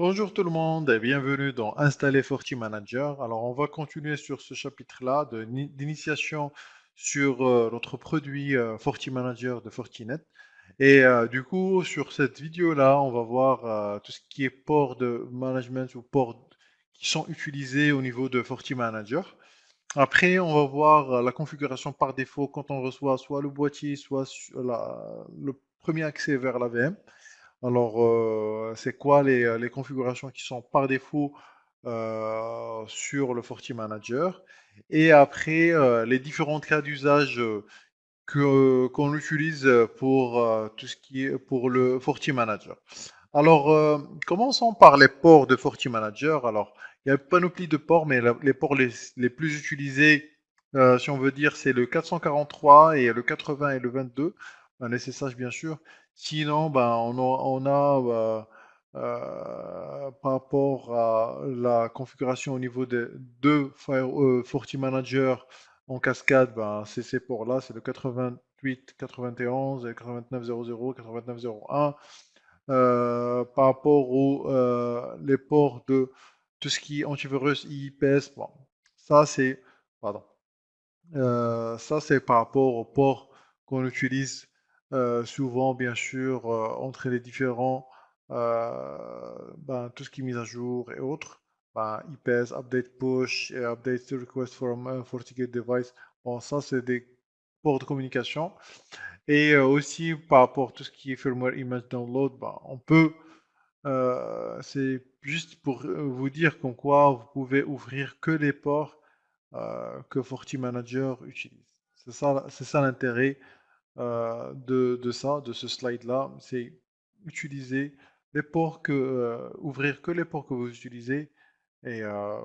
Bonjour tout le monde et bienvenue dans Installer FortiManager. Alors on va continuer sur ce chapitre-là d'initiation sur notre produit FortiManager de Fortinet. Et du coup sur cette vidéo-là on va voir tout ce qui est ports de management ou ports qui sont utilisés au niveau de FortiManager. Après on va voir la configuration par défaut quand on reçoit soit le boîtier soit le premier accès vers la VM. Alors, c'est quoi les configurations qui sont par défaut sur le FortiManager? Et après, les différents cas d'usage qu'on utilise pour tout ce qui est pour le FortiManager. Alors, commençons par les ports de FortiManager. Alors, il y a une panoplie de ports, mais les ports les plus utilisés, si on veut dire, c'est le 443 et le 80 et le 22, un SSH bien sûr. Sinon, ben, par rapport à la configuration au niveau des deux FortiManager en cascade, ben, c'est ces ports-là, c'est le 88, 91 et 8900, 8901. Par rapport aux les ports de tout ce qui est antivirus IPS, bon, ça c'est, pardon, ça c'est par rapport aux ports qu'on utilise souvent, bien sûr, entre les différents, ben, tout ce qui est mise à jour et autres, ben, IPS, update push et update request from FortiGate device. Bon, ça c'est des ports de communication. Et aussi par rapport à tout ce qui est firmware image download, bah, on peut, c'est juste pour vous dire qu'en quoi vous pouvez ouvrir que les ports que FortiManager utilise. C'est ça l'intérêt de ça, de ce slide-là, c'est utiliser les ports ouvrir que les ports que vous utilisez et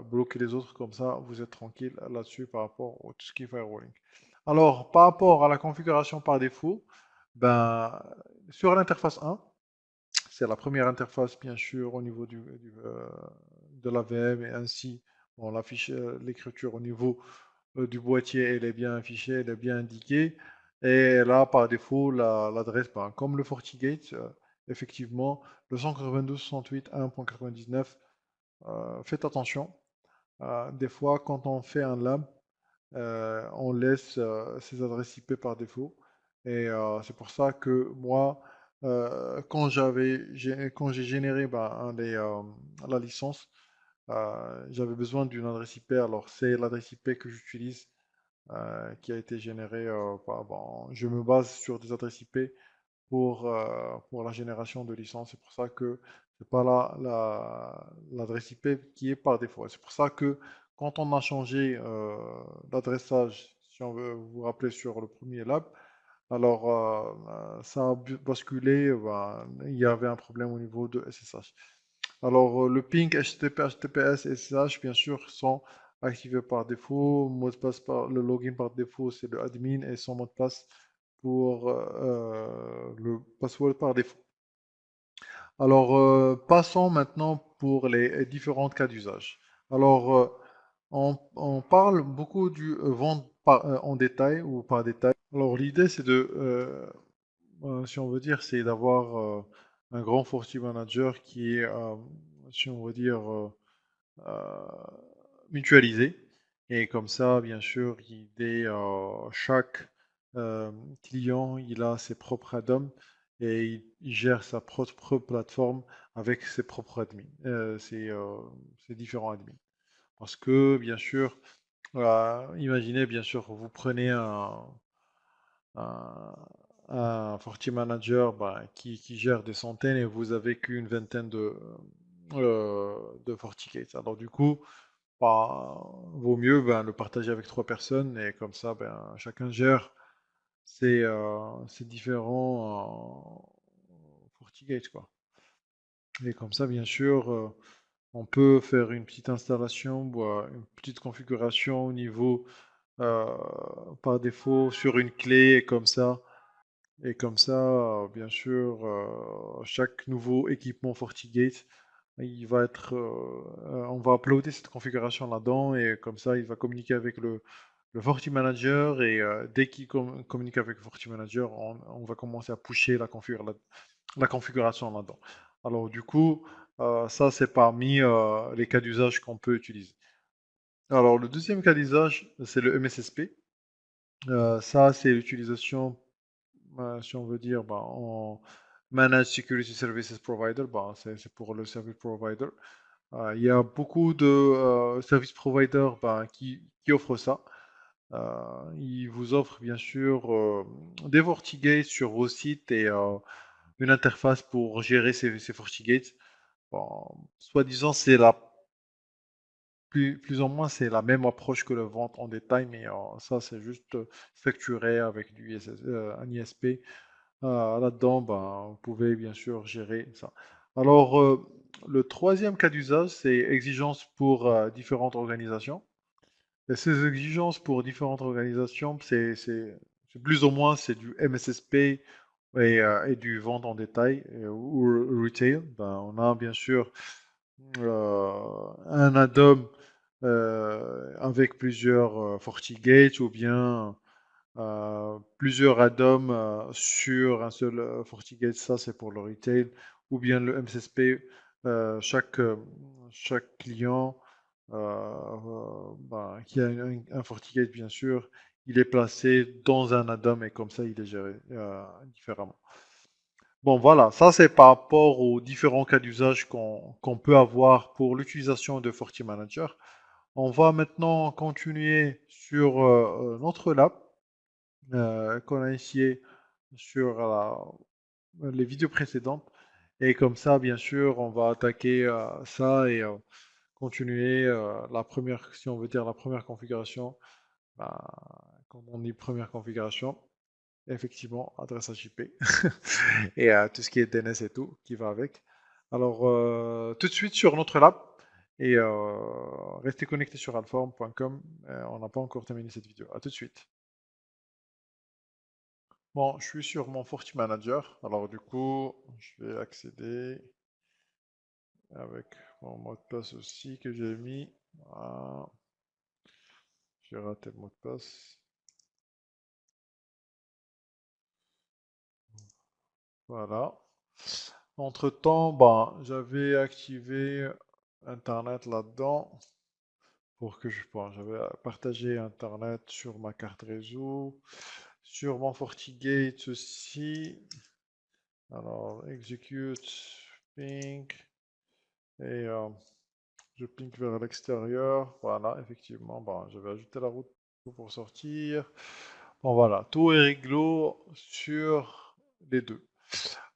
bloquer les autres comme ça, vous êtes tranquille là-dessus par rapport à tout ce qui est firewalling. Alors, par rapport à la configuration par défaut, ben, sur l'interface 1, c'est la première interface bien sûr au niveau de la VM et ainsi bon, l'écriture au niveau du boîtier, elle est bien affichée, elle est bien indiquée. Et là, par défaut, l'adresse, ben, comme le FortiGate, effectivement, le 192.168.1.99, faites attention. Des fois, quand on fait un lab, on laisse ces adresses IP par défaut. Et c'est pour ça que moi, quand j'ai généré ben, la licence, j'avais besoin d'une adresse IP. Alors, c'est l'adresse IP que j'utilise qui a été générée bon, je me base sur des adresses IP pour la génération de licences. C'est pour ça que c'est pas l'adresse IP qui est par défaut. C'est pour ça que quand on a changé l'adressage, si on veut vous rappeler sur le premier lab, alors ça a basculé, ben, il y avait un problème au niveau de SSH. Alors le ping HTTP, HTTPS et SSH, bien sûr, sont activés par défaut. Mot de passe le login par défaut, c'est le admin et son mot de passe pour le password par défaut. Alors, passons maintenant pour les différents cas d'usage. Alors, on parle beaucoup du vente en détail ou par détail. Alors, l'idée, c'est si on veut dire, c'est d'avoir un grand forti manager qui est, si on veut dire, euh, mutualisé. Et comme ça, bien sûr, chaque euh, client, il a ses propres add-ons et il gère sa propre plateforme avec ses propres admins, ses différents admins. Parce que, bien sûr, imaginez, bien sûr, vous prenez un, un Forti Manager bah, qui gère des centaines et vous avez qu'une vingtaine de FortiGates. Alors du coup, bah, vaut mieux ben, le partager avec trois personnes et comme ça, ben, chacun gère ses différents FortiGates, quoi. Et comme ça, bien sûr, on peut faire une petite installation ou une petite configuration au niveau euh, par défaut sur une clé et comme ça, bien sûr, chaque nouveau équipement FortiGate, on va uploader cette configuration là-dedans et comme ça, il va communiquer avec le FortiManager et dès qu'il communique avec le FortiManager, on va commencer à pusher la configuration là-dedans. Alors du coup, Ça, c'est parmi les cas d'usage qu'on peut utiliser. Alors, le deuxième cas d'usage, c'est le MSSP. Ça, c'est l'utilisation, si on veut dire, bah, en Managed Security Services Provider, bah, c'est pour le service provider. Il y a beaucoup de service providers bah, qui offrent ça. Ils vous offrent bien sûr des FortiGates sur vos sites et une interface pour gérer ces FortiGates. Bon, soi-disant, c'est la plus ou moins c'est la même approche que la vente en détail, mais ça c'est juste facturé avec un ISP. Là-dedans, ben, vous pouvez bien sûr gérer ça. Alors, le troisième cas d'usage, c'est exigences pour différentes organisations. Et ces exigences pour différentes organisations, c'est plus ou moins c'est du MSSP et du vente en détail ou retail. Ben, on a bien sûr un add-on avec plusieurs FortiGate ou bien plusieurs add-ons sur un seul FortiGate, ça c'est pour le retail, ou bien le MSSP, chaque client qui a un FortiGate bien sûr, il est placé dans un add-on et comme ça il est géré différemment. Bon voilà, ça c'est par rapport aux différents cas d'usage qu'on peut avoir pour l'utilisation de FortiManager. On va maintenant continuer sur notre lab qu'on a initié sur les vidéos précédentes. Et comme ça, bien sûr, on va attaquer ça et continuer la première, si on veut dire la première configuration. Bah, quand on dit première configuration, effectivement, adresse HIP et tout ce qui est DNS et tout qui va avec. Alors, tout de suite sur notre lab et restez connectés sur alform.com. On n'a pas encore terminé cette vidéo. À tout de suite. Bon, je suis sur mon FortiManager. Alors du coup, je vais accéder avec mon mot de passe aussi que j'ai mis. Voilà. J'ai raté le mot de passe. Voilà. Entre-temps, ben, j'avais activé Internet là-dedans pour que bon, j'avais partagé Internet sur ma carte réseau, sur mon FortiGate aussi. Alors, execute, ping, et je ping vers l'extérieur. Voilà, effectivement, bon, je vais ajouter la route pour sortir. Bon, voilà, tout est réglo sur les deux.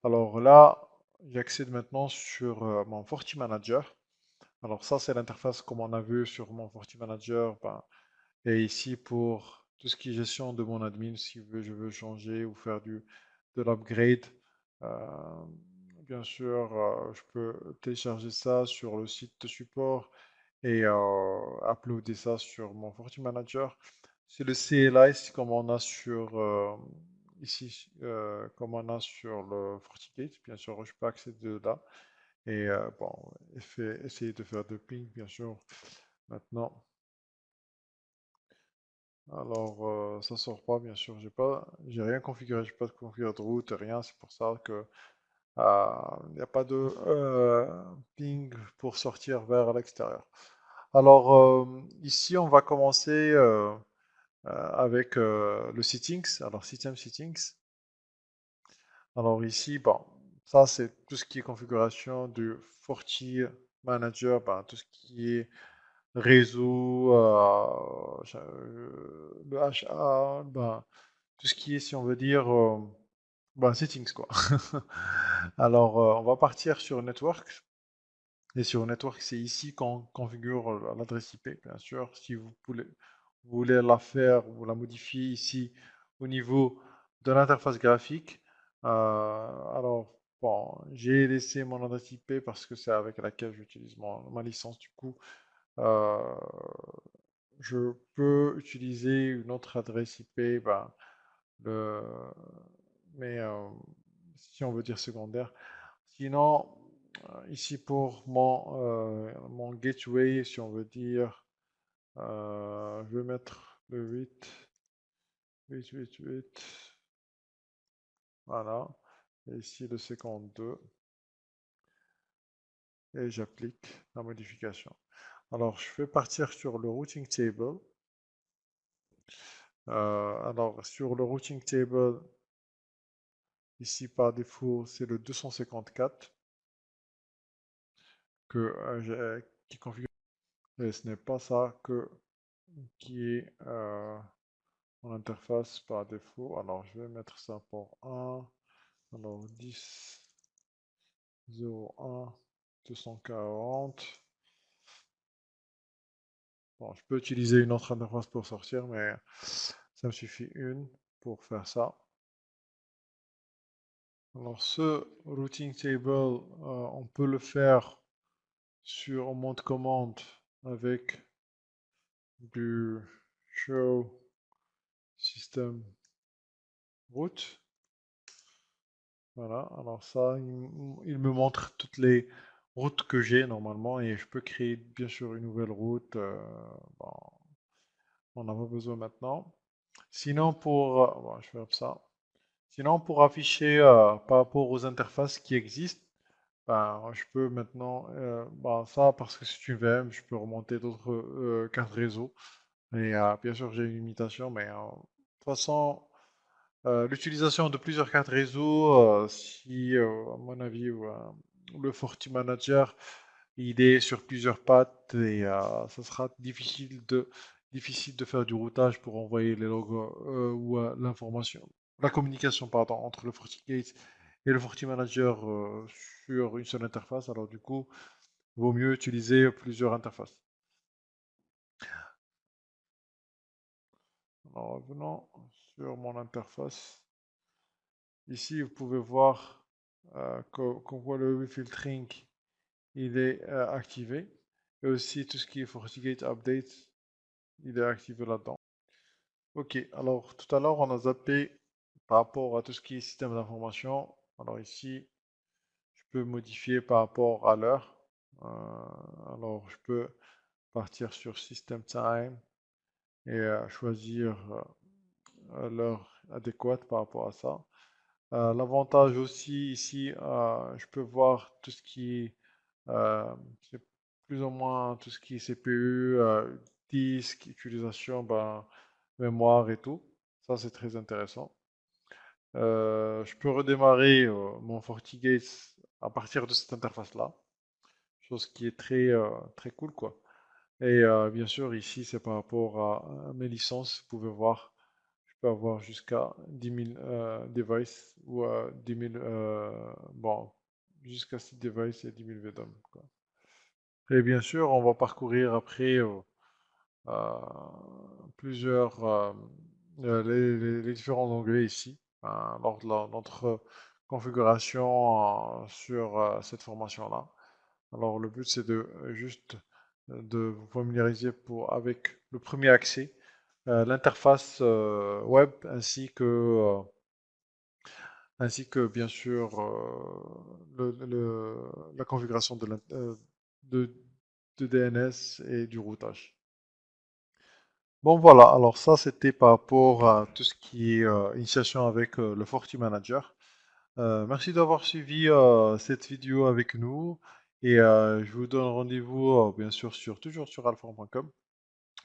Alors là, j'accède maintenant sur mon FortiManager. Alors ça, c'est l'interface comme on a vu sur mon FortiManager. Ben, et ici pour tout ce qui est gestion de mon admin, si je veux changer ou faire de l'upgrade. Euh, Bien sûr, je peux télécharger ça sur le site de support et uploader ça sur mon FortiManager. C'est le CLI comme on a sur ici, comme on a sur le FortiGate. Bien sûr, je peux accéder de là et bon, essayer de faire de ping, bien sûr. Maintenant, alors ça sort pas, bien sûr. J'ai rien configuré, j'ai pas de configure de route, rien. C'est pour ça que il n'y a pas de ping pour sortir vers l'extérieur. Alors ici, on va commencer avec le settings. Alors system settings. Alors ici, bon, ça c'est tout ce qui est configuration du Forti Manager, ben, tout ce qui est réseau, le HA, ben, tout ce qui est, si on veut dire, ben, settings quoi. Alors, on va partir sur Network. Et sur Network, c'est ici qu'on configure l'adresse IP, bien sûr. Si vous voulez la faire ou la modifier ici au niveau de l'interface graphique. Alors, bon, j'ai laissé mon adresse IP parce que c'est avec laquelle j'utilise ma licence. Du coup, euh, je peux utiliser une autre adresse IP, ben, le, mais si on veut dire secondaire. Sinon, ici pour mon gateway, si on veut dire, je vais mettre le 8, voilà. Et ici le 52. et j'applique la modification. Alors, je vais partir sur le routing table. Alors, sur le routing table, ici par défaut, c'est le 254 qui configure. Et ce n'est pas ça qui est mon interface par défaut. Alors, je vais mettre ça pour 1. Alors, 10, 0, 1, 240. Bon, je peux utiliser une autre interface pour sortir, mais ça me suffit une pour faire ça. Alors, ce routing table, on peut le faire sur mode commande avec du show system route. Voilà, alors ça, il me montre toutes les routes que j'ai normalement et je peux créer bien sûr une nouvelle route. Bon, on n'en a pas besoin maintenant. Sinon, bon, je vais faire ça. Sinon, pour afficher par rapport aux interfaces qui existent, ben, je peux maintenant, ben, ça parce que c'est une VM, je peux remonter d'autres cartes réseau. Et bien sûr, j'ai une limitation, mais de toute façon, l'utilisation de plusieurs cartes réseau, si à mon avis, le FortiManager, il est sur plusieurs pattes et ça sera difficile de faire du routage pour envoyer les logos ou l'information, la communication, pardon, entre le FortiGate et le FortiManager sur une seule interface. Alors du coup, il vaut mieux utiliser plusieurs interfaces. Alors revenons sur mon interface. Ici, vous pouvez voir qu'on voit le refiltering, il est activé. Et aussi tout ce qui est FortiGate Update, il est activé là-dedans. Ok, alors tout à l'heure, on a zappé par rapport à tout ce qui est système d'information. Alors ici, je peux modifier par rapport à l'heure. Alors je peux partir sur System Time et choisir l'heure adéquate par rapport à ça. L'avantage aussi ici, je peux voir tout ce qui est, c'est plus ou moins tout ce qui est CPU, disque, utilisation, ben, mémoire et tout. Ça, c'est très intéressant. Je peux redémarrer mon FortiGate à partir de cette interface-là, chose qui est très cool, quoi. Et bien sûr, ici, c'est par rapport à mes licences. Vous pouvez voir, je peux avoir jusqu'à 10 000 devices ou 10 000, bon, jusqu'à 6 devices et 10 000 VDOM, quoi. Et bien sûr, on va parcourir après euh, plusieurs, les différents onglets ici, lors de notre configuration sur cette formation-là. Alors, le but, c'est de juste de vous familiariser avec le premier accès, l'interface web, ainsi que bien sûr la configuration de, de DNS et du routage. Bon voilà, alors ça c'était par rapport à tout ce qui est initiation avec le FortiManager. Merci d'avoir suivi cette vidéo avec nous et je vous donne rendez-vous bien sûr toujours sur alphorn.com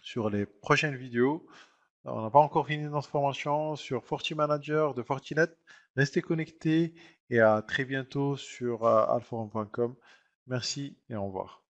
sur les prochaines vidéos. On n'a pas encore fini notre formation sur FortiManager de Fortinet. Restez connectés et à très bientôt sur alphorn.com. Merci et au revoir.